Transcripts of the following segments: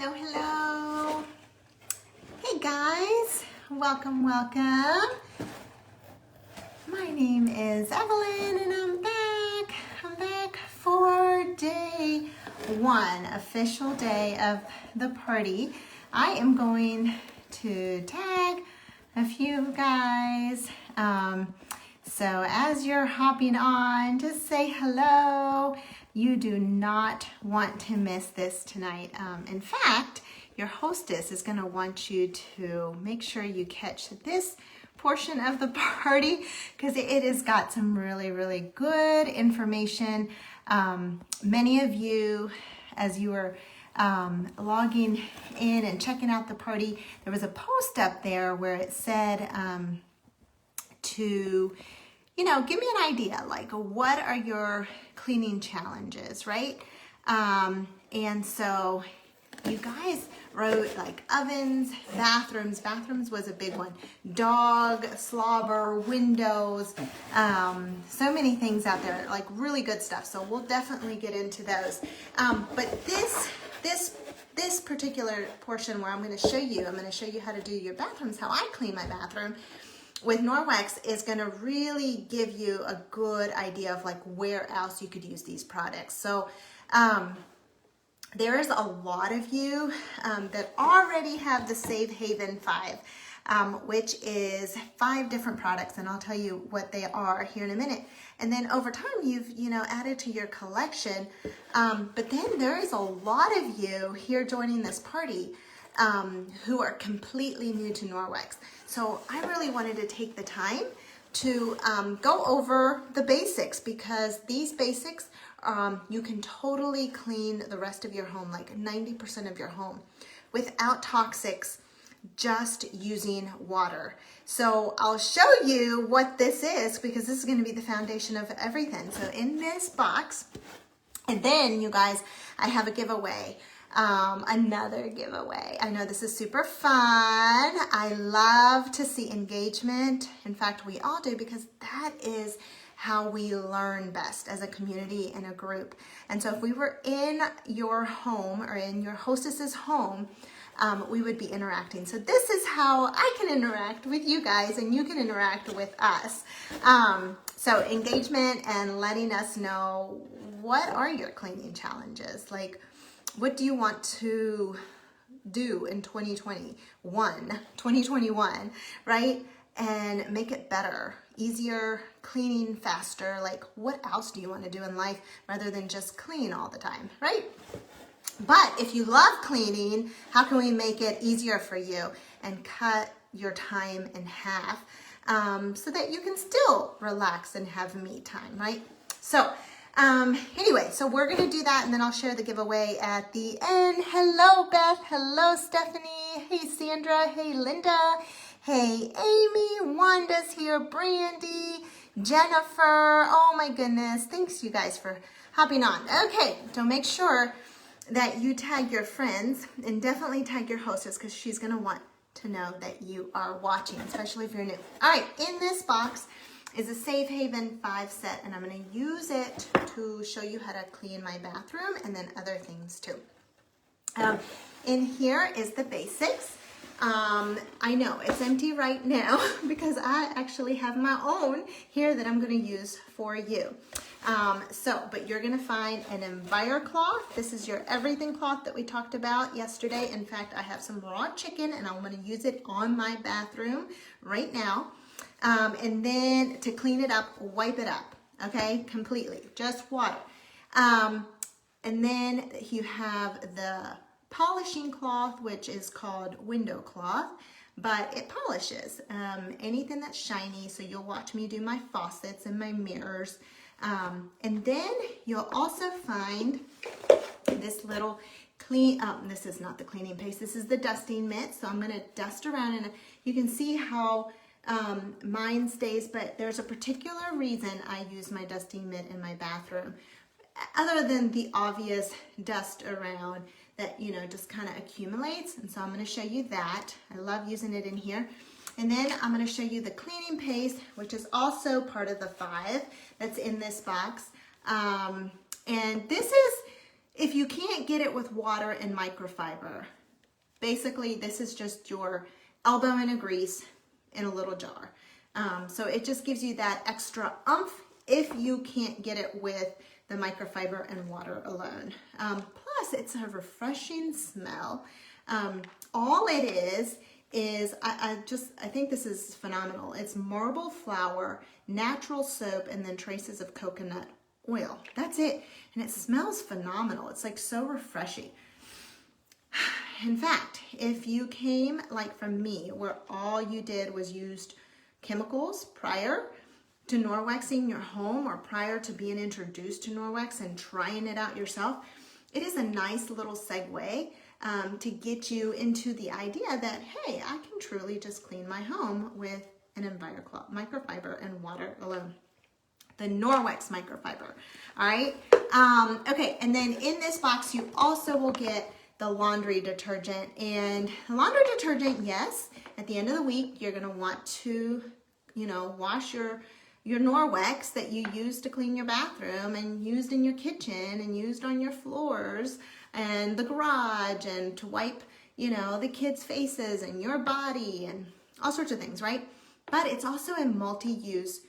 Hello, hello. Hey guys, welcome, welcome. My name is Evelyn and I'm back for day one, official day of the party. I am going to tag a few guys. So as you're hopping on, just say hello. You do not want to miss this tonight. In fact, your hostess is going to want you to make sure you catch this portion of the party because it has got some really, really good information. Many of you, as you were logging in and checking out the party, there was a post up there where it said to give me an idea, like what are your cleaning challenges, right? And so you guys wrote like ovens, bathrooms. Bathrooms was a big one. Dog, slobber, windows, so many things out there, like really good stuff. So we'll definitely get into those. But this particular portion where I'm going to show you how to do your bathrooms, how I clean my bathroom with Norwex is going to really give you a good idea of like where else you could use these products. So there is a lot of you that already have the Save Haven 5, which is 5 different products, and I'll tell you what they are here in a minute. And then over time, you've added to your collection. But then there is a lot of you here joining this party who are completely new to Norwex. So I really wanted to take the time to go over the basics, because these basics, you can totally clean the rest of your home, like 90% of your home, without toxics, just using water. So I'll show you what this is, because this is going to be the foundation of everything. So in this box, and then you guys, I have a giveaway. Another giveaway. I know this is super fun. I love to see engagement. In fact, we all do, because that is how we learn best as a community and a group. And so if we were in your home or in your hostess's home, we would be interacting. So this is how I can interact with you guys and you can interact with us. So engagement and letting us know, what are your cleaning challenges? Like, what do you want to do in 2021, right? And make it better, easier, cleaning faster. Like, what else do you want to do in life rather than just clean all the time, right? But if you love cleaning, how can we make it easier for you and cut your time in half so that you can still relax and have me time, right? So anyway, so we're going to do that, and then I'll share the giveaway at the end. Hello, Beth. Hello, Stephanie. Hey, Sandra. Hey, Linda. Hey, Amy. Wanda's here. Brandy. Jennifer. Oh, my goodness. Thanks, you guys, for hopping on. Okay, so make sure that you tag your friends, and definitely tag your hostess, because she's going to want to know that you are watching, especially if you're new. All right, in this box is a Save Haven 5 set, and I'm going to use it to show you how to clean my bathroom and then other things too. In here is the basics. I know it's empty right now because I actually have my own here that I'm going to use for you. But you're going to find an Enviro cloth. This is your everything cloth that we talked about yesterday. In fact, I have some raw chicken and I'm going to use it on my bathroom right now. And then to clean it up, wipe it up, okay, completely, just water. And then you have the polishing cloth, which is called window cloth, but it polishes anything that's shiny. So you'll watch me do my faucets and my mirrors. And then you'll also find this little this is not the cleaning paste, this is the dusting mitt. So I'm going to dust around, and you can see how mine stays, but there's a particular reason I use my dusting mitt in my bathroom, other than the obvious dust around that, just kind of accumulates. And so I'm going to show you that. I love using it in here. And then I'm going to show you the cleaning paste, which is also part of the 5 that's in this box. And this is, if you can't get it with water and microfiber, basically this is just your elbow in a grease in a little jar. So it just gives you that extra oomph if you can't get it with the microfiber and water alone. Plus it's a refreshing smell. All it is I think this is phenomenal. It's marble flour, natural soap, and then traces of coconut oil. That's it. And it smells phenomenal. It's like so refreshing. In fact, if you came like from me, where all you did was used chemicals prior to Norwexing your home or prior to being introduced to Norwex and trying it out yourself, it is a nice little segue to get you into the idea that, hey, I can truly just clean my home with an microfiber and water alone. The Norwex microfiber, all right? Okay, and then in this box, you also will get the laundry detergent. And laundry detergent, yes, at the end of the week, you're gonna want to, wash your Norwex that you used to clean your bathroom and used in your kitchen and used on your floors and the garage and to wipe, the kids' faces and your body and all sorts of things, right? But it's also a multi-use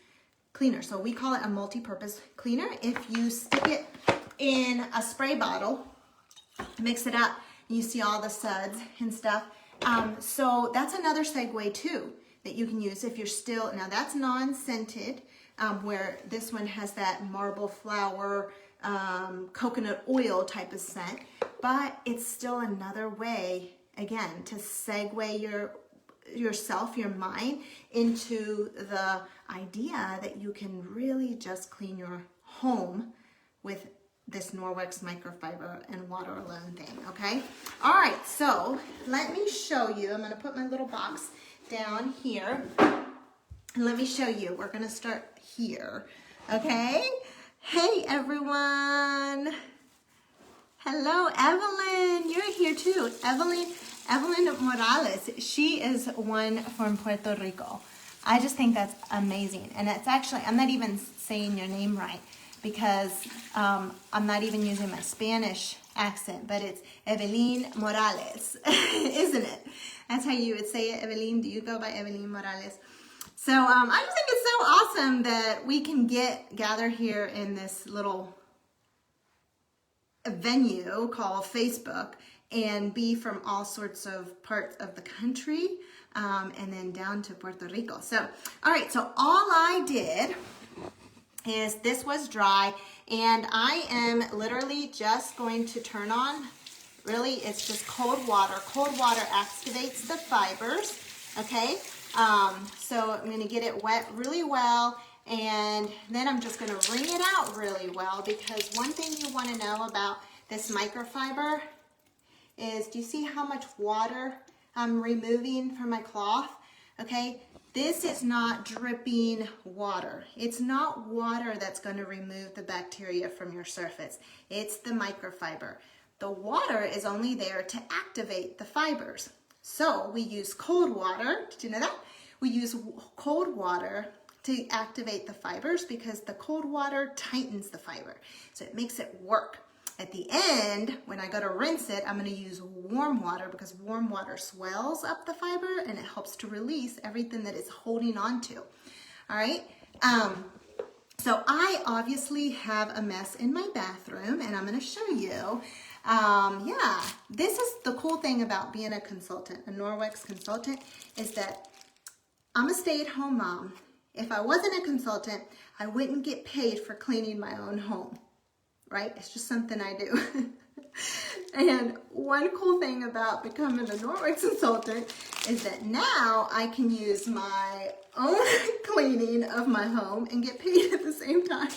cleaner. So we call it a multi-purpose cleaner. If you stick it in a spray bottle, mix it up, you see all the suds and stuff. So that's another segue too that you can use if you're still, now that's non-scented, where this one has that marble flour, coconut oil type of scent, but it's still another way, again, to segue your mind into the idea that you can really just clean your home with this Norwex microfiber and water alone thing, okay? All right, so let me show you. I'm gonna put my little box down here and let me show you. We're gonna start here, okay? Hey everyone. Hello, Evelyn, you're here too. Evelyn Morales, she is one from Puerto Rico. I just think that's amazing. And it's actually, I'm not even saying your name right because I'm not even using my Spanish accent, but it's Evelyn Morales, isn't it? That's how you would say it, Evelyn. Do you go by Evelyn Morales? So I just think it's so awesome that we can gather here in this little venue called Facebook and be from all sorts of parts of the country and then down to Puerto Rico. So, all right, so all I did is this was dry and I am literally just going to turn on, really it's just cold water. Cold water activates the fibers, okay? So I'm gonna get it wet really well and then I'm just gonna wring it out really well because one thing you wanna know about this microfiber is, do you see how much water I'm removing from my cloth? Okay, this is not dripping water. It's not water that's going to remove the bacteria from your surface. It's the microfiber. The water is only there to activate the fibers. So we use cold water. Did you know that? We use cold water to activate the fibers because the cold water tightens the fiber. So it makes it work. At the end, when I go to rinse it, I'm going to use warm water because warm water swells up the fiber and it helps to release everything that it's holding on to. All right. So I obviously have a mess in my bathroom and I'm going to show you. Yeah, this is the cool thing about being a consultant, a Norwex consultant, is that I'm a stay-at-home mom. If I wasn't a consultant, I wouldn't get paid for cleaning my own home. Right? It's just something I do. And one cool thing about becoming a Norwex consultant is that now I can use my own cleaning of my home and get paid at the same time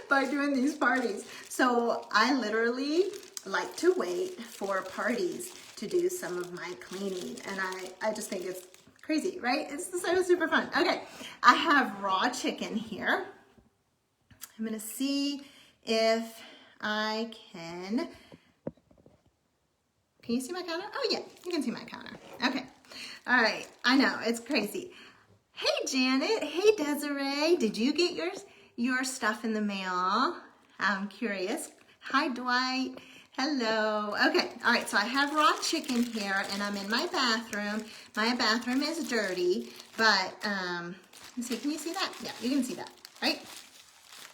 by doing these parties. So I literally like to wait for parties to do some of my cleaning. And I just think it's crazy, right? It's so super fun. Okay, I have raw chicken here. I'm gonna see if I can you see my counter? Oh yeah, you can see my counter. Okay, all right, I know, it's crazy. Hey Janet, hey Desiree, did you get your stuff in the mail? I'm curious. Hi Dwight, Hello. Okay, all right, so I have raw chicken here and I'm in my bathroom. My bathroom is dirty, but, let's see, can you see that? Yeah, you can see that, right?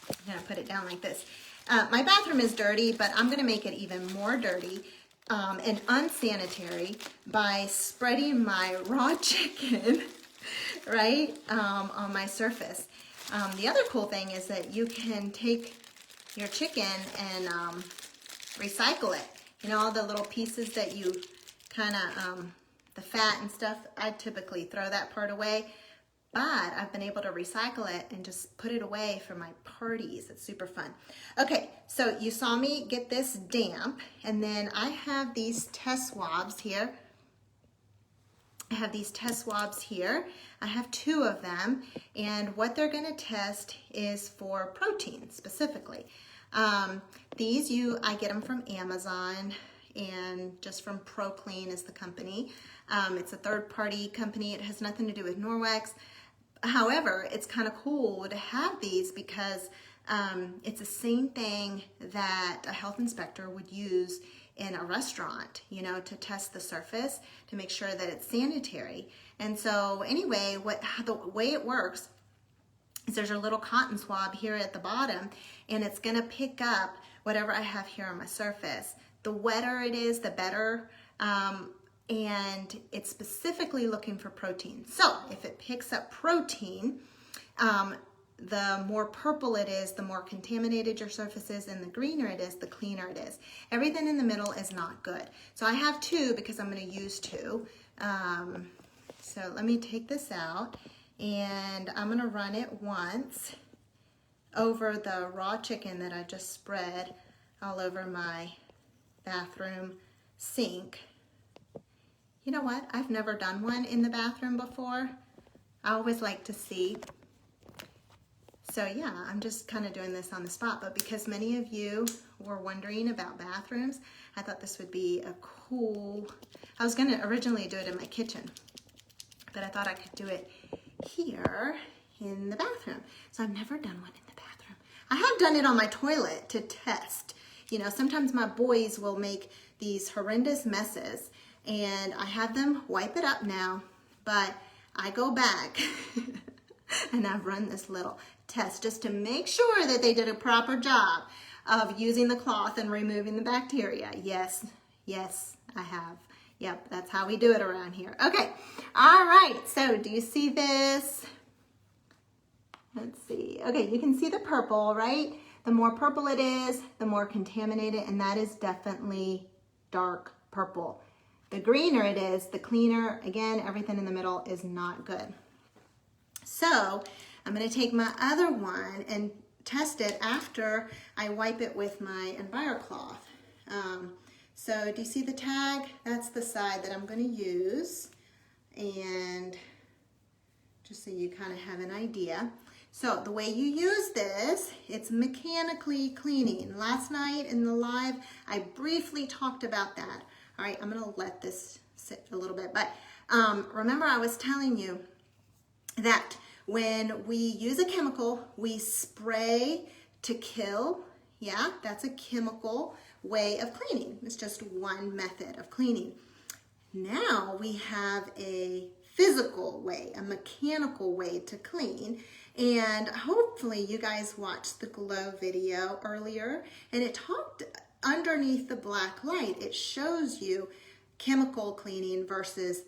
I'm gonna put it down like this. My bathroom is dirty, but I'm gonna make it even more dirty and unsanitary by spreading my raw chicken, right, on my surface. The other cool thing is that you can take your chicken and recycle it. You know, all the little pieces that you kind of, the fat and stuff, I typically throw that part away, but I've been able to recycle it and just put it away for my parties. It's super fun. Okay, so you saw me get this damp, and then I have these test swabs here. I have these test swabs here. I have 2 of them, and what they're gonna test is for protein specifically. I get them from Amazon and just from ProClean is the company. It's a third-party company. It has nothing to do with Norwex. However, it's kind of cool to have these because it's the same thing that a health inspector would use in a restaurant, you know, to test the surface to make sure that it's sanitary. And so anyway, the way it works is there's a little cotton swab here at the bottom, and it's gonna pick up whatever I have here on my surface. The wetter it is, the better, and it's specifically looking for protein. So if it picks up protein, the more purple it is, the more contaminated your surface is, and the greener it is, the cleaner it is. Everything in the middle is not good. So I have 2 because I'm gonna use 2. So let me take this out, and I'm gonna run it once over the raw chicken that I just spread all over my bathroom sink. You know what? I've never done one in the bathroom before. I always like to see. So yeah, I'm just kind of doing this on the spot, but because many of you were wondering about bathrooms, I thought this would be a cool, I was gonna originally do it in my kitchen, but I thought I could do it here in the bathroom. So I've never done one in the bathroom. I have done it on my toilet to test. You know, sometimes my boys will make these horrendous messes and I have them wipe it up now, but I go back and I've run this little test just to make sure that they did a proper job of using the cloth and removing the bacteria. Yes, I have. Yep, that's how we do it around here. Okay, all right, so do you see this? Let's see. Okay, you can see the purple, right? The more purple it is, the more contaminated, and that is definitely dark purple. The greener it is, the cleaner. Again, everything in the middle is not good. So I'm gonna take my other one and test it after I wipe it with my EnviroCloth. So do you see the tag? That's the side that I'm gonna use. And just so you kind of have an idea. So the way you use this, it's mechanically cleaning. Last night in the live, I briefly talked about that. All right, I'm gonna let this sit a little bit, but remember I was telling you that when we use a chemical, we spray to kill. Yeah, that's a chemical way of cleaning. It's just one method of cleaning. Now we have a physical way, a mechanical way to clean. And hopefully you guys watched the glow video earlier, and it talked underneath the black light. It shows you chemical cleaning versus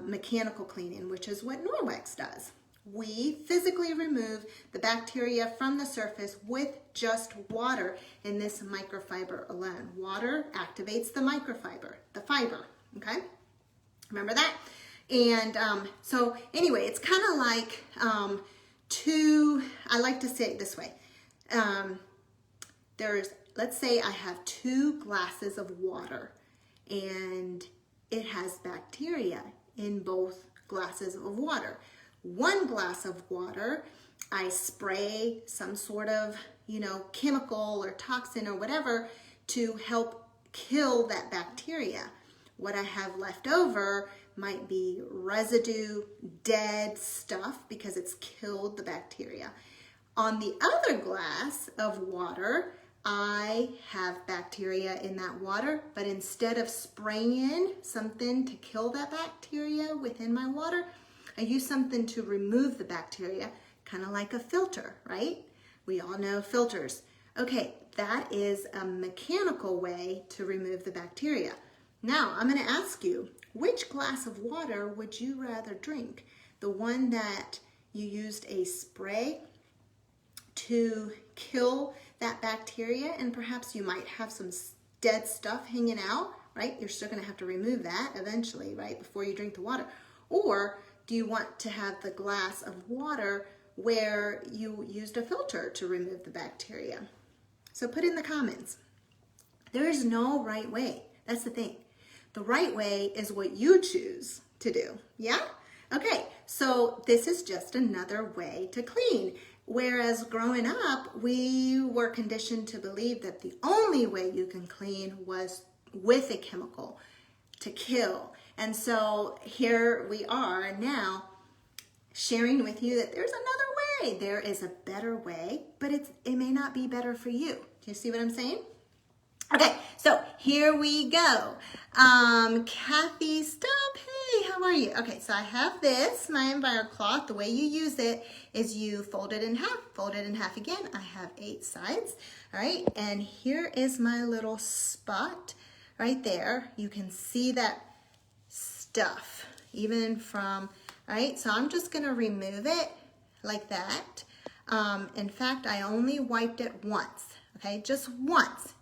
mechanical cleaning, which is what Norwex does. We physically remove the bacteria from the surface with just water in this microfiber alone. Water activates the microfiber, the fiber, okay? Remember that? And so anyway, it's kind of like I like to say it this way. Let's say I have 2 glasses of water and it has bacteria in both glasses of water. 1 glass of water, I spray some sort of, chemical or toxin or whatever to help kill that bacteria. What I have left over might be residue, dead stuff because it's killed the bacteria. On the other glass of water, I have bacteria in that water, but instead of spraying something to kill that bacteria within my water, I use something to remove the bacteria, kind of like a filter, right? We all know filters. Okay, that is a mechanical way to remove the bacteria. Now, I'm going to ask you, which glass of water would you rather drink? The one that you used a spray to kill that bacteria, and perhaps you might have some dead stuff hanging out, right? You're still going to have to remove that eventually, right, before you drink the water. Or do you want to have the glass of water where you used a filter to remove the bacteria? So put in the comments. There is no right way. That's the thing. The right way is what you choose to do. Yeah? Okay, so this is just another way to clean. Whereas growing up, we were conditioned to believe that the only way you can clean was with a chemical to kill. And so here we are now sharing with you that there's another way. There is a better way, but it may not be better for you. Do you see what I'm saying? Okay, so here we go. Kathy Stump, hey, how are you? Okay, so I have this, my EnviroCloth. The way you use it is you fold it in half again. I have 8 sides, all right? And here is my little spot right there. You can see that stuff, even from, all right? So I'm just gonna remove it like that. In fact, I only wiped it once. Okay, just once.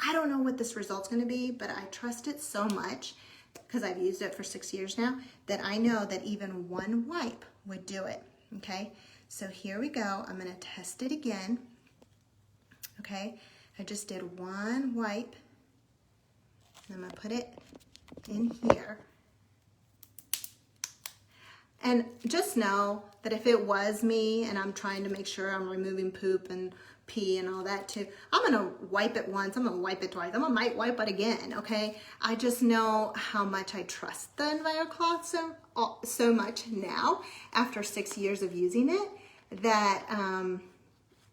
I don't know what this result's gonna be, but I trust it so much because I've used it for 6 years now that I know that even one wipe would do it, okay? So here we go, I'm gonna test it again, okay? I just did one wipe, and I'm gonna put it in here. And just know that if it was me and I'm trying to make sure I'm removing poop and pee and all that too, I'm gonna wipe it once, I'm gonna wipe it twice, might wipe it again, okay? I just know how much I trust the EnviroCloth so much now, after 6 years of using it, that,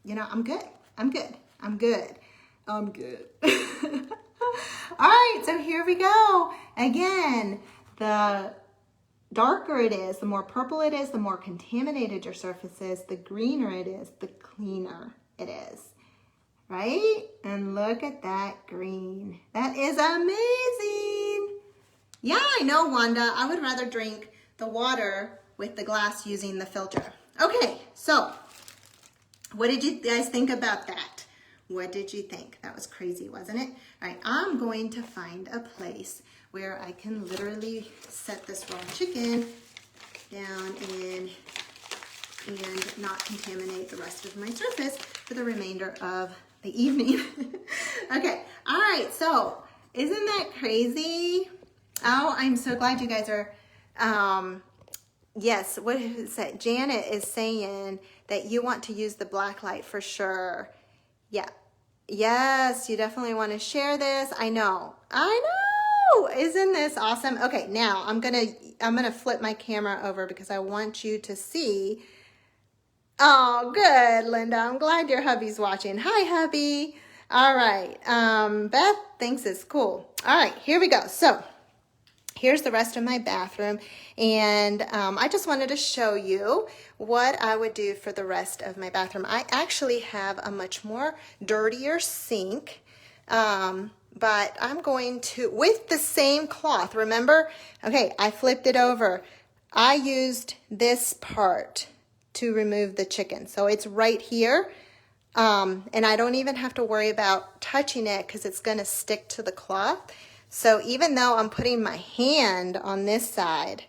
you know, I'm good. All right, so here we go. Again, the darker it is, the more purple it is, the more contaminated your surface is, the greener it is, the cleaner it is, right? And look at that green. That is amazing. Yeah, I know, Wanda. I would rather drink the water with the glass using the filter. Okay, so what did you guys think about that? What did you think? That was crazy, wasn't it? All right, I'm going to find a place where I can literally set this raw chicken down in and not contaminate the rest of my surface for the remainder of the evening. Okay, all right, so isn't that crazy? Oh, I'm so glad you guys are, yes, what is that? Janet is saying that you want to use the black light for sure. Yeah, yes, you definitely want to share this. I know. Isn't this awesome? Okay, now I'm gonna flip my camera over because I want you to see. Oh, good, Linda. I'm glad your hubby's watching. Hi, hubby. All right. Beth thinks it's cool. All right, here we go. So here's the rest of my bathroom, and I just wanted to show you what I would do for the rest of my bathroom. I actually have a much more dirtier sink, but I'm going to, with the same cloth, remember? Okay, I flipped it over. I used this part to remove the chicken. So it's right here, and I don't even have to worry about touching it because it's gonna stick to the cloth. So even though I'm putting my hand on this side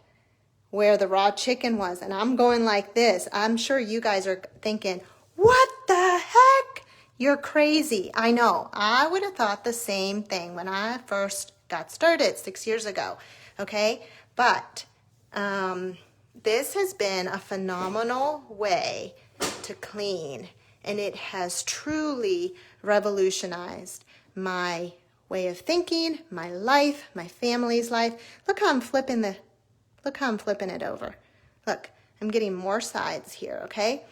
where the raw chicken was, and I'm going like this, I'm sure you guys are thinking, what the heck? You're crazy. I know. I would have thought the same thing when I first got started 6 years ago, okay? But this has been a phenomenal way to clean, and it has truly revolutionized my way of thinking, my life, my family's life. Look how I'm flipping it over. Look, I'm getting more sides here, okay?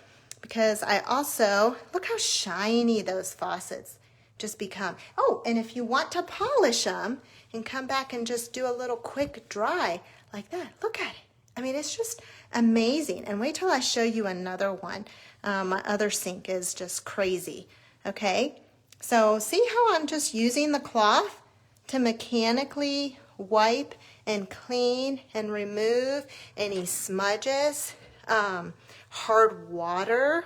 because I also, look how shiny those faucets just become. Oh, and if you want to polish them and come back and just do a little quick dry like that, look at it. I mean, it's just amazing. And wait till I show you another one. My other sink is just crazy, okay? So see how I'm just using the cloth to mechanically wipe and clean and remove any smudges, hard water,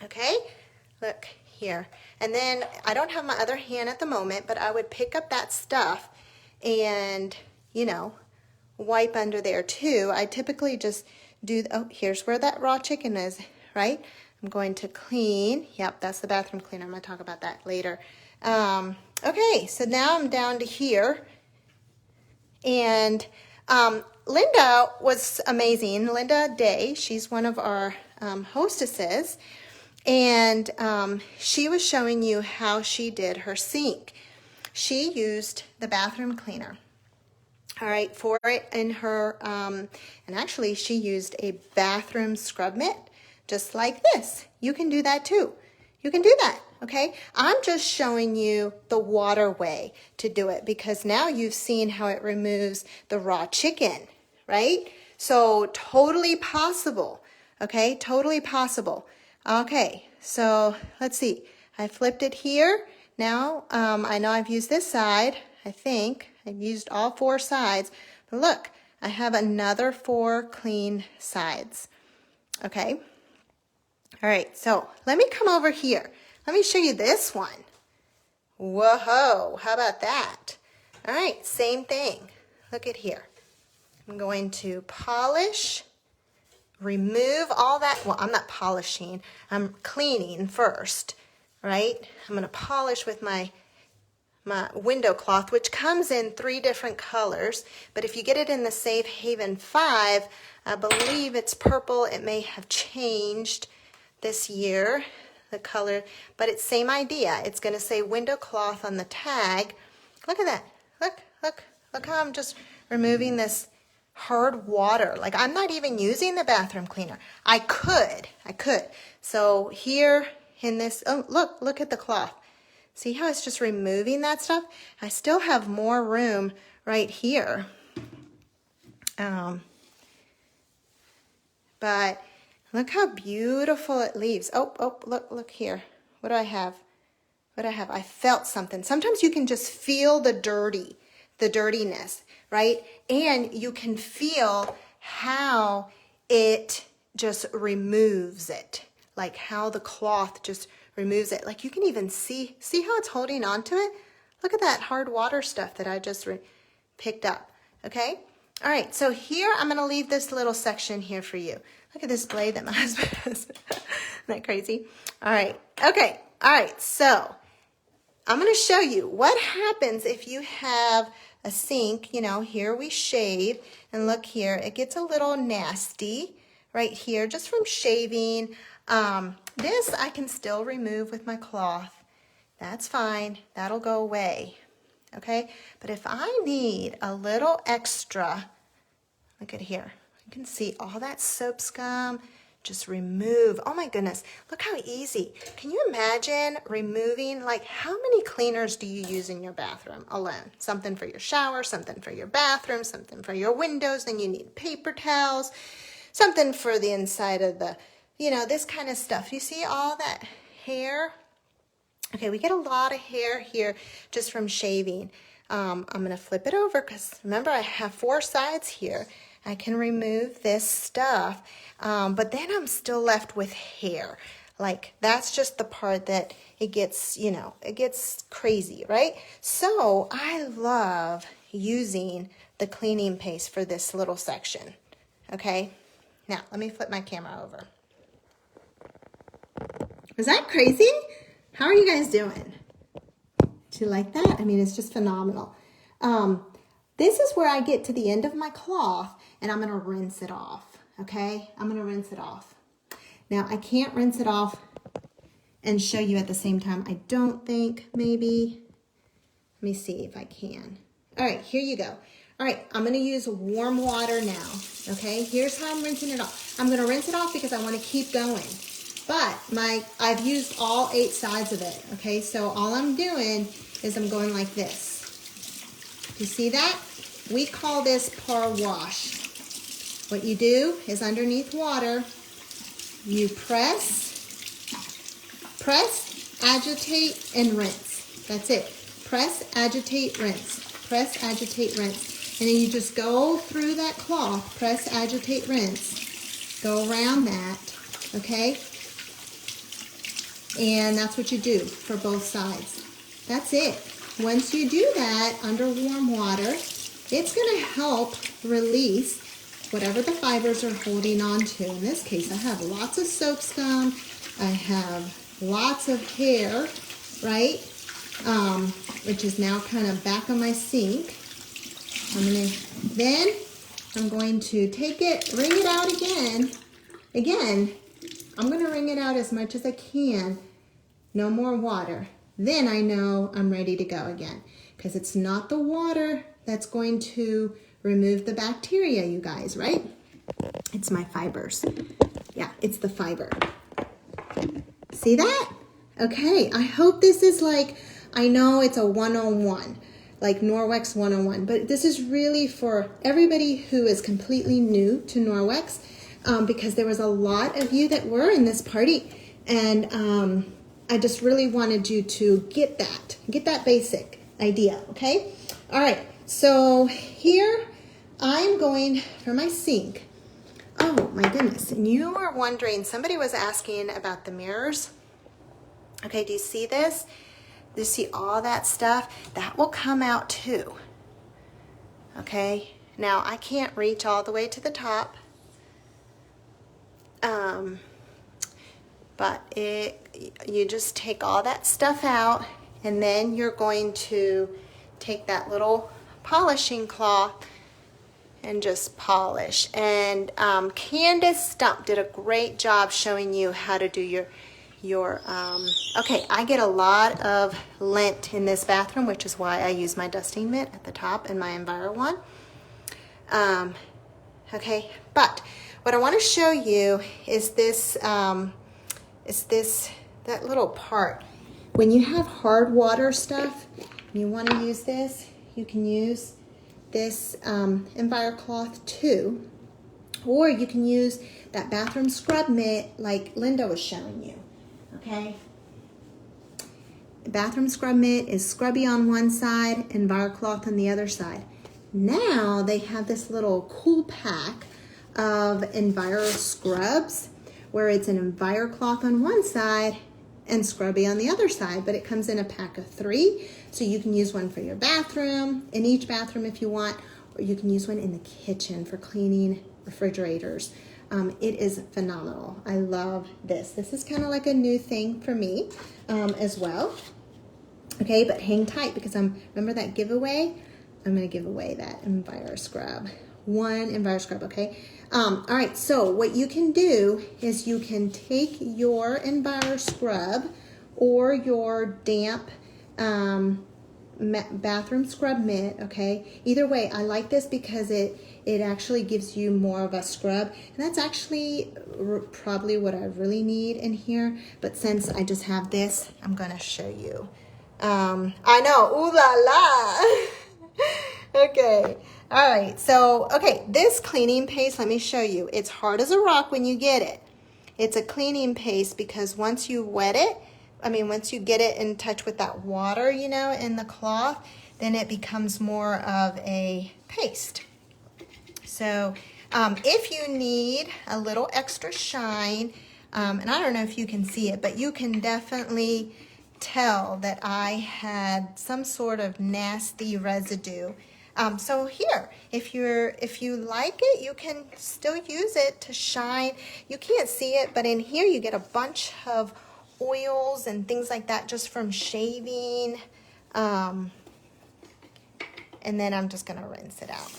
okay? Look here. And then I don't have my other hand at the moment, but I would pick up that stuff and, you know, wipe under there too. I typically just do, oh, here's where that raw chicken is, right? I'm going to clean. Yep, that's the bathroom cleaner. I'm going to talk about that later. Okay, so now I'm down to here. And Linda was amazing. Linda Day, she's one of our hostesses. And she was showing you how she did her sink. She used the bathroom cleaner, all right, for it in her, and actually she used a bathroom scrub mitt, just like this. You can do that too. You can do that, okay? I'm just showing you the water way to do it because now you've seen how it removes the raw chicken, right? So totally possible, okay? Totally possible. Okay, so let's see. I flipped it here. Now, I know I've used this side. I think I've used all 4 sides. But look, I have another 4 clean sides. Okay? All right, so let me come over here. Let me show you this one. Whoa, how about that? All right, same thing. Look at here. I'm going to polish, remove all that. Well, I'm not polishing. I'm cleaning first, right? I'm going to polish with my window cloth, which comes in 3 different colors. But if you get it in the Safe Haven 5, I believe it's purple. It may have changed this year, the color, but it's same idea. It's going to say window cloth on the tag. Look at that. Look how I'm just removing this hard water. Like I'm not even using the bathroom cleaner. I could. So here in this, oh, look at the cloth. See how it's just removing that stuff? I still have more room right here. But look how beautiful it leaves. Oh, look here. What do I have? I felt something. Sometimes you can just feel the dirtiness, right? And you can feel how it just removes it. Like how the cloth just removes it. Like you can even see how it's holding on to it? Look at that hard water stuff that I just picked up, okay? All right, so here I'm gonna leave this little section here for you. Look at this blade that my husband has. Isn't that crazy? All right, okay, all right, so I'm gonna show you what happens if you have a sink. You know, here we shave, and look here, it gets a little nasty right here just from shaving. This I can still remove with my cloth. That's fine, that'll go away, okay? But if I need a little extra, look at here. You can see all that soap scum, just remove. Oh my goodness, look how easy. Can you imagine removing, like how many cleaners do you use in your bathroom alone? Something for your shower, something for your bathroom, something for your windows, then you need paper towels, something for the inside of the, you know, this kind of stuff. You see all that hair? Okay, we get a lot of hair here just from shaving. I'm gonna flip it over because remember I have 4 sides here. I can remove this stuff, but then I'm still left with hair. Like that's just the part that it gets, you know, it gets crazy, right? So I love using the cleaning paste for this little section, okay? Now, let me flip my camera over. Was that crazy? How are you guys doing? Do you like that? I mean, it's just phenomenal. This is where I get to the end of my cloth and I'm gonna rinse it off, okay? I'm gonna rinse it off. Now, I can't rinse it off and show you at the same time. I don't think, maybe. Let me see if I can. All right, here you go. All right, I'm gonna use warm water now, okay? Here's how I'm rinsing it off. I'm gonna rinse it off because I wanna keep going. But I've used all 8 sides of it, okay? So all I'm doing is I'm going like this. You see that? We call this par wash. What you do is underneath water, you press, agitate, and rinse. That's it. Press, agitate, rinse. Press, agitate, rinse. And then you just go through that cloth, press, agitate, rinse. Go around that, okay? And that's what you do for both sides. That's it. Once you do that under warm water, it's gonna help release whatever the fibers are holding on to. In this case, I have lots of soap scum. I have lots of hair, right? Which is now kind of back on my sink. Then I'm going to take it, wring it out again. Again, I'm gonna wring it out as much as I can. No more water. Then I know I'm ready to go again, because it's not the water that's going to remove the bacteria, you guys, right? It's my fibers. Yeah, it's the fiber. See that? Okay, I hope this is like, I know it's a 101, like Norwex 101, but this is really for everybody who is completely new to Norwex, because there was a lot of you that were in this party, and I just really wanted you to get that basic idea, okay? All right, so here I'm going for my sink. Oh my goodness, and you are wondering, somebody was asking about the mirrors. Okay, do you see this? Do you see all that stuff? That will come out too. Okay, now I can't reach all the way to the top. But you just take all that stuff out, and then you're going to take that little polishing cloth and just polish. And Candace Stump did a great job showing you how to do your okay, I get a lot of lint in this bathroom, which is why I use my dusting mitt at the top and my Enviro one. Okay, but what I want to show you is this, that little part. When you have hard water stuff, and you want to use this, you can use this Enviro cloth too, or you can use that bathroom scrub mitt like Linda was showing you. Okay, the bathroom scrub mitt is scrubby on one side, Enviro cloth on the other side. Now they have this little cool pack of Enviro scrubs where it's an Enviro cloth on one side and scrubby on the other side, but it comes in a pack of 3, so you can use one for your bathroom, in each bathroom if you want, or you can use one in the kitchen for cleaning refrigerators. It is phenomenal. I love this. This is kind of like a new thing for me as well. Okay, but hang tight because remember that giveaway? I'm gonna give away that Enviro scrub. One Enviro scrub, okay? All right, so what you can do is you can take your Enviro scrub or your damp bathroom scrub mitt, okay? Either way, I like this because it actually gives you more of a scrub, and that's actually probably what I really need in here, but since I just have this, I'm gonna show you. I know, ooh la la. Okay, all right, so, okay, this cleaning paste, let me show you. It's hard as a rock when you get it. It's a cleaning paste because once you wet it, once you get it in touch with that water, you know, in the cloth, then it becomes more of a paste. So if you need a little extra shine, and I don't know if you can see it, but you can definitely tell that I had some sort of nasty residue. So here, if you like it, you can still use it to shine. You can't see it, but in here you get a bunch of oils and things like that just from shaving. And then I'm just gonna rinse it out.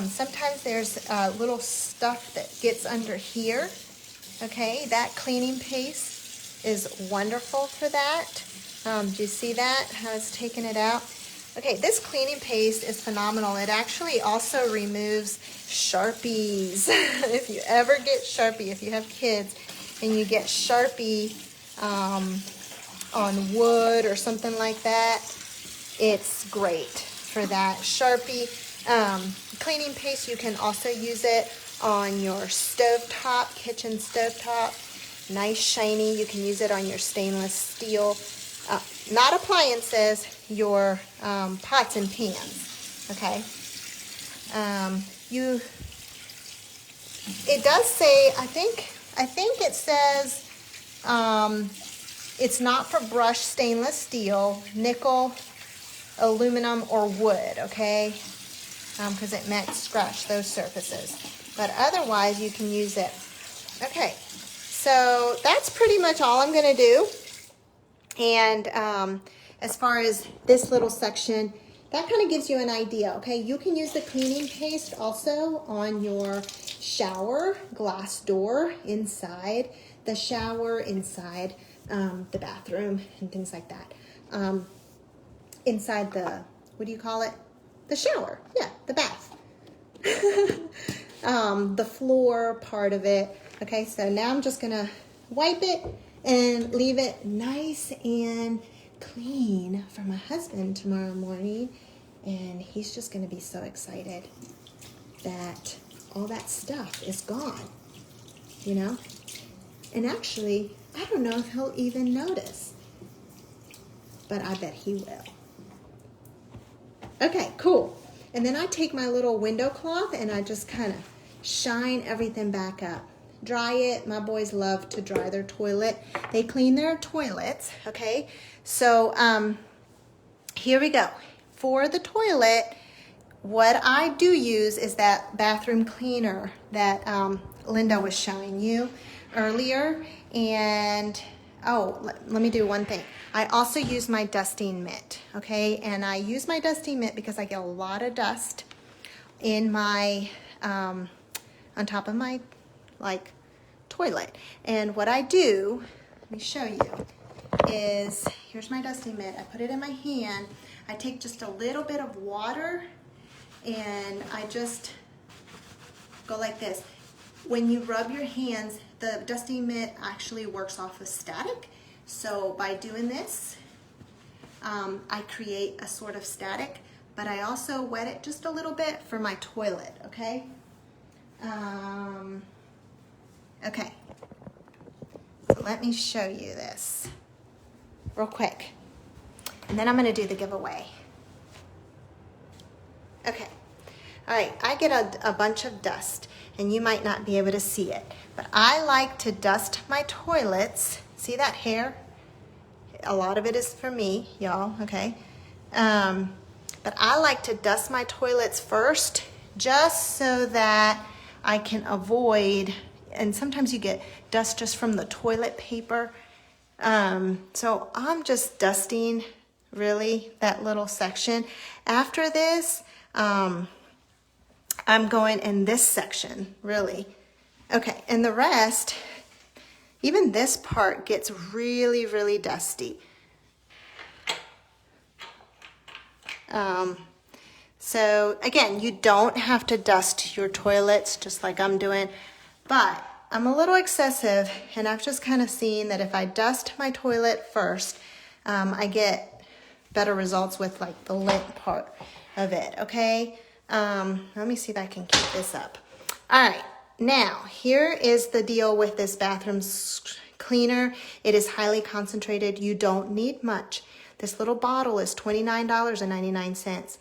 Sometimes there's little stuff that gets under here. Okay, that cleaning paste is wonderful for that. Do you see that, how it's taken it out? Okay, this cleaning paste is phenomenal. It actually also removes Sharpies. If you ever get Sharpie, if you have kids and you get Sharpie on wood or something like that, it's great for that. Sharpie cleaning paste, you can also use it on your stovetop, kitchen stovetop. Nice shiny. You can use it on your stainless steel, not appliances, your pots and pans. Okay. It does say, I think it says it's not for brushed stainless steel, nickel, aluminum, or wood, okay? Because it might scratch those surfaces. But otherwise, you can use it. Okay, so that's pretty much all I'm going to do. And as far as this little section, that kind of gives you an idea, okay? You can use the cleaning paste also on your shower glass door, inside the shower, inside the bathroom, and things like that. Inside the, what do you call it? The shower, yeah, the bath. The floor part of it. Okay, so now I'm just gonna wipe it and leave it nice and clean for my husband tomorrow morning. And he's just gonna be so excited that all that stuff is gone, you know? And actually, I don't know if he'll even notice, but I bet he will. Okay, cool. And then I take my little window cloth and I just kind of shine everything back up. Dry it. My boys love to dry their toilet. They clean their toilets, okay? So here we go. For the toilet, what I do use is that bathroom cleaner that Linda was showing you earlier. And oh, let me do one thing. I also use my dusting mitt, okay? And I use my dusting mitt because I get a lot of dust in my, on top of my, like, toilet. And what I do, let me show you, is, here's my dusting mitt. I put it in my hand. I take just a little bit of water and I just go like this. When you rub your hands, the dusting mitt actually works off of static. So by doing this, I create a sort of static, but I also wet it just a little bit for my toilet, okay? Okay, so let me show you this real quick. And then I'm gonna do the giveaway. Okay, all right, I get a bunch of dust and you might not be able to see it, but I like to dust my toilets. See that hair? A lot of it is for me, y'all, okay? But I like to dust my toilets first just so that I can avoid, and sometimes you get dust just from the toilet paper. So I'm just dusting really that little section. After this, I'm going in this section, really. Okay, and the rest, even this part gets really, really dusty. So again, you don't have to dust your toilets just like I'm doing, but I'm a little excessive and I've just kind of seen that if I dust my toilet first, I get better results with like the lint part of it, okay? Let me see if I can keep this up. All right, now here is the deal with this bathroom cleaner. It is highly concentrated. You don't need much. This little bottle is $29.99.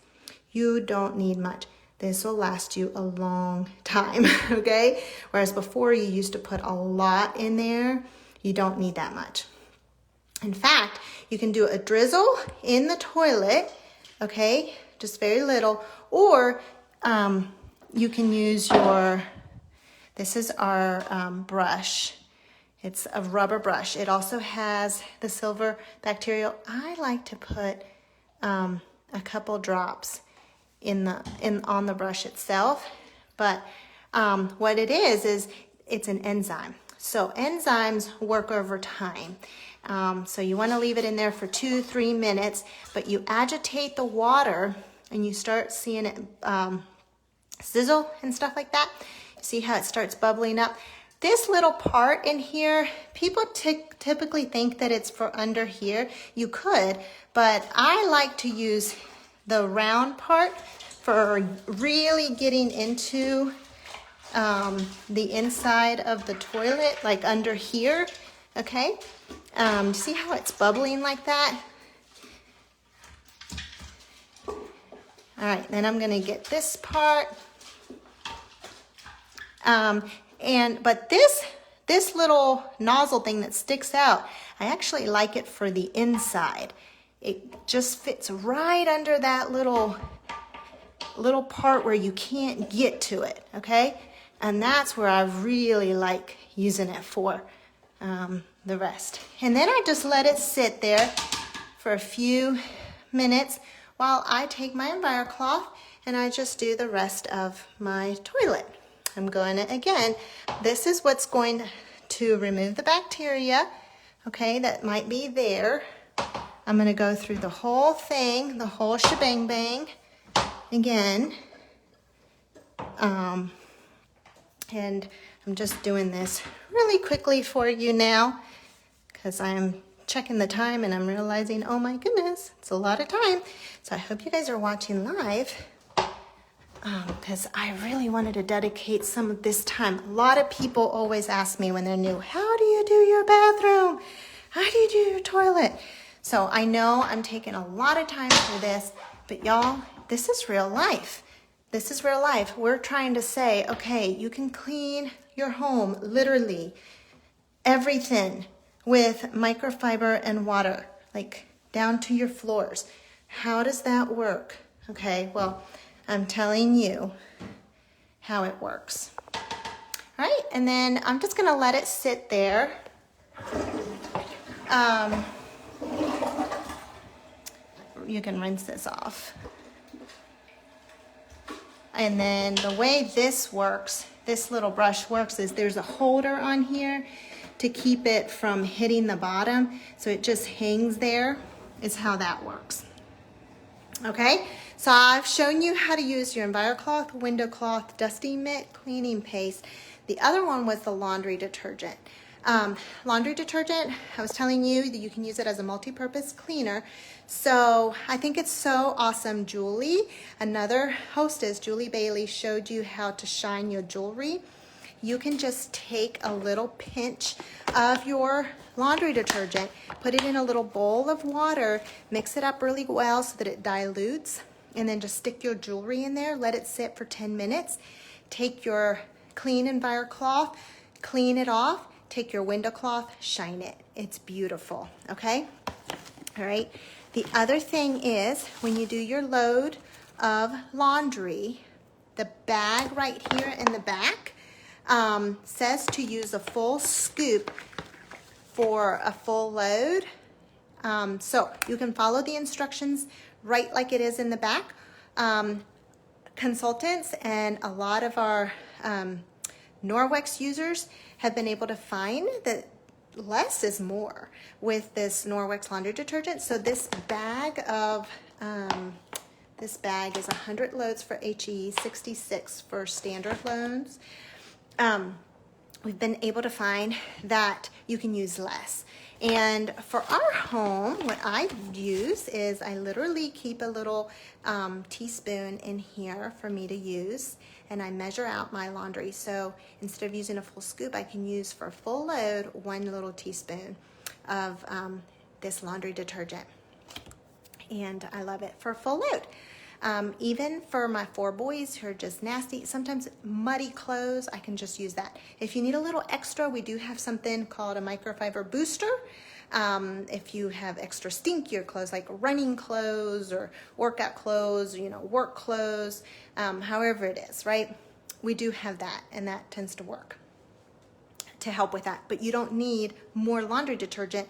You don't need much. This will last you a long time, okay? Whereas before you used to put a lot in there, you don't need that much. In fact, you can do a drizzle in the toilet, okay? Just very little, or you can use your, this is our brush. It's a rubber brush. It also has the silver bacterial. I like to put a couple drops on the brush itself, but what it is it's an enzyme. So enzymes work over time, So you want to leave it in there for 2-3 minutes, but you agitate the water and you start seeing it sizzle and stuff like that. See how it starts bubbling up? This little part in here, people typically think that it's for under here. You could, but I like to use the round part for really getting into the inside of the toilet, like under here, okay? See how it's bubbling like that? All right, then I'm gonna get this part. But this little nozzle thing that sticks out, I actually like it for the inside. It just fits right under that little part where you can't get to it, okay? And that's where I really like using it for the rest. And then I just let it sit there for a few minutes while I take my EnviroCloth and I just do the rest of my toilet. I'm going to, again, this is what's going to remove the bacteria, okay, that might be there. I'm going to go through the whole thing, the whole shebang bang again. And I'm just doing this really quickly for you now because I'm checking the time and I'm realizing, oh my goodness, it's a lot of time. So I hope you guys are watching live because I really wanted to dedicate some of this time. A lot of people always ask me when they're new, how do you do your bathroom? How do you do your toilet? So I know I'm taking a lot of time for this, but y'all, this is real life. This is real life. We're trying to say, okay, you can clean your home, literally everything with microfiber and water, like down to your floors. How does that work? Okay, well, I'm telling you how it works. All right, and then I'm just gonna let it sit there. You can rinse this off. And then the way this works, this little brush works, is there's a holder on here to keep it from hitting the bottom. So it just hangs there, is how that works. Okay, so I've shown you how to use your EnviroCloth, window cloth, dusty mitt, cleaning paste. The other one was the laundry detergent. Laundry detergent, I was telling you that you can use it as a multi-purpose cleaner. So I think it's so awesome. Julie, another hostess, Julie Bailey, showed you how to shine your jewelry. You can just take a little pinch of your laundry detergent, put it in a little bowl of water, mix it up really well so that it dilutes, and then just stick your jewelry in there, let it sit for 10 minutes. Take your clean EnviroCloth, clean it off, take your window cloth, shine it. It's beautiful, okay? All right. The other thing is when you do your load of laundry, the bag right here in the back says to use a full scoop for a full load. So you can follow the instructions right like it is in the back. Consultants and a lot of our Norwex users have been able to find that less is more with this Norwex laundry detergent. So this bag is 100 loads for HE, 66 for standard loads. We've been able to find that you can use less. And for our home, what I use is I literally keep a little teaspoon in here for me to use, and I measure out my laundry. So instead of using a full scoop, I can use for a full load 1 little teaspoon of this laundry detergent. And I love it for a full load. Even for my 4 boys who are just nasty, sometimes muddy clothes, I can just use that. If you need a little extra, we do have something called a microfiber booster. If you have extra stinkier clothes like running clothes or workout clothes, you know, work clothes, however it is, right? We do have that, and that tends to work to help with that. But you don't need more laundry detergent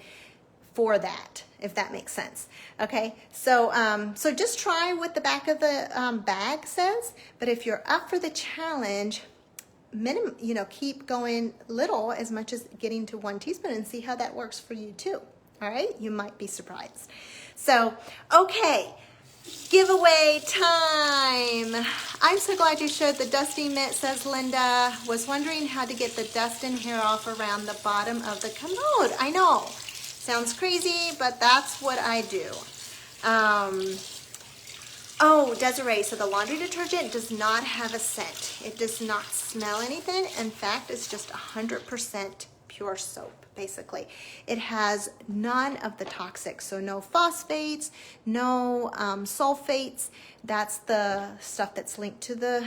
for that, if that makes sense. Okay, so so just try what the back of the bag says, but if you're up for the challenge, keep going little as much as getting to 1 teaspoon and see how that works for you too. All right, you might be surprised. So, okay, giveaway time. I'm so glad you showed the dusting mitt, says Linda. Was wondering how to get the dust and hair off around the bottom of the commode. I know, sounds crazy, but that's what I do. Oh, Desiree, so the laundry detergent does not have a scent. It does not smell anything. In fact, it's just 100% pure soap, basically. It has none of the toxics, so no phosphates, no sulfates. That's the stuff that's linked to the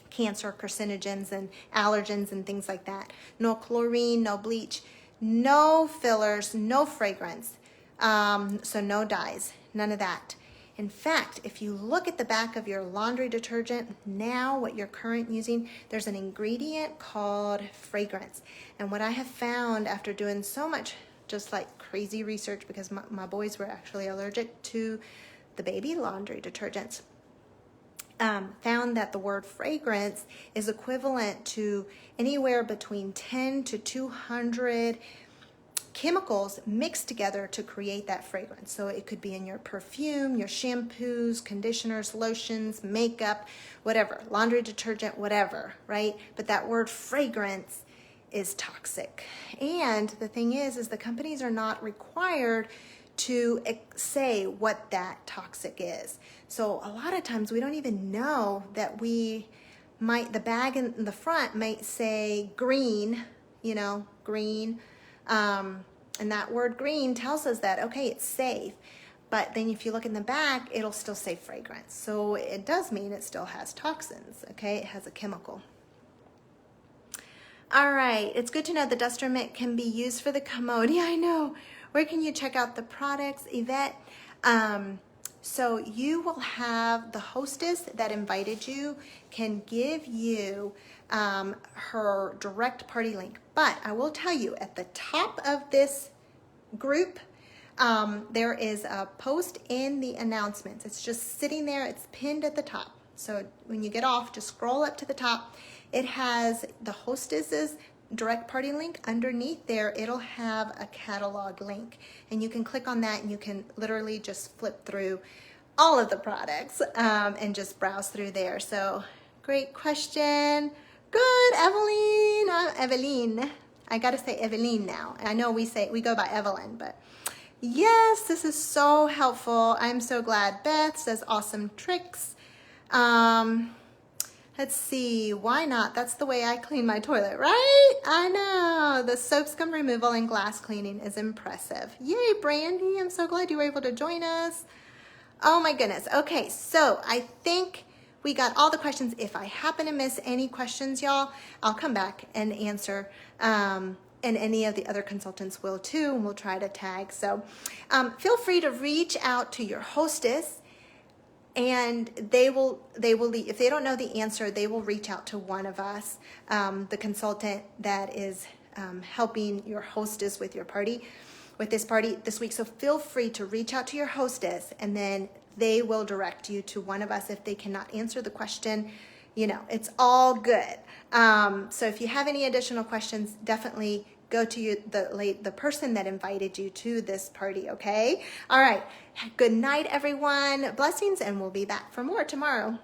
cancer, carcinogens, and allergens and things like that. No chlorine, no bleach, no fillers, no fragrance, so no dyes, none of that. In fact, if you look at the back of your laundry detergent, now what you're currently using, there's an ingredient called fragrance. And what I have found after doing so much just like crazy research, because my boys were actually allergic to the baby laundry detergents, found that the word fragrance is equivalent to anywhere between 10 to 200 chemicals mixed together to create that fragrance. So it could be in your perfume, your shampoos, conditioners, lotions, makeup, whatever, laundry detergent, whatever, right? But that word fragrance is toxic. And the thing is the companies are not required to say what that toxic is. So a lot of times we don't even know that the bag in the front might say green, green, and that word green tells us that, okay, it's safe. But then if you look in the back, it'll still say fragrance. So it does mean it still has toxins, okay? It has a chemical. All right, it's good to know the duster mitt can be used for the commode. Yeah, I know. Where can you check out the products, Yvette? So you will have the hostess that invited you can give you her direct party link. But I will tell you, at the top of this group, there is a post in the announcements. It's just sitting there. It's pinned at the top. So when you get off, just scroll up to the top. It has the hostess's direct party link. Underneath there, it'll have a catalog link, and you can click on that and you can literally just flip through all of the products and just browse through there. So great question. Good, Evelyn. Eveline. I gotta say Eveline now. I know we go by Evelyn, but yes, this is so helpful. I'm so glad. Beth says awesome tricks. Let's see, why not? That's the way I clean my toilet, right? I know. The soap scum removal and glass cleaning is impressive. Yay, Brandy. I'm so glad you were able to join us. Oh my goodness. Okay, so I think we got all the questions. If I happen to miss any questions, y'all, I'll come back and answer. And any of the other consultants will too, and we'll try to tag. So feel free to reach out to your hostess, and they will, if they don't know the answer, they will reach out to one of us, the consultant that is helping your hostess with your party, with this party this week. So feel free to reach out to your hostess, and then they will direct you to one of us if they cannot answer the question. It's all good. So if you have any additional questions, definitely go to the person that invited you to this party, okay? All right. Good night, everyone. Blessings, and we'll be back for more tomorrow.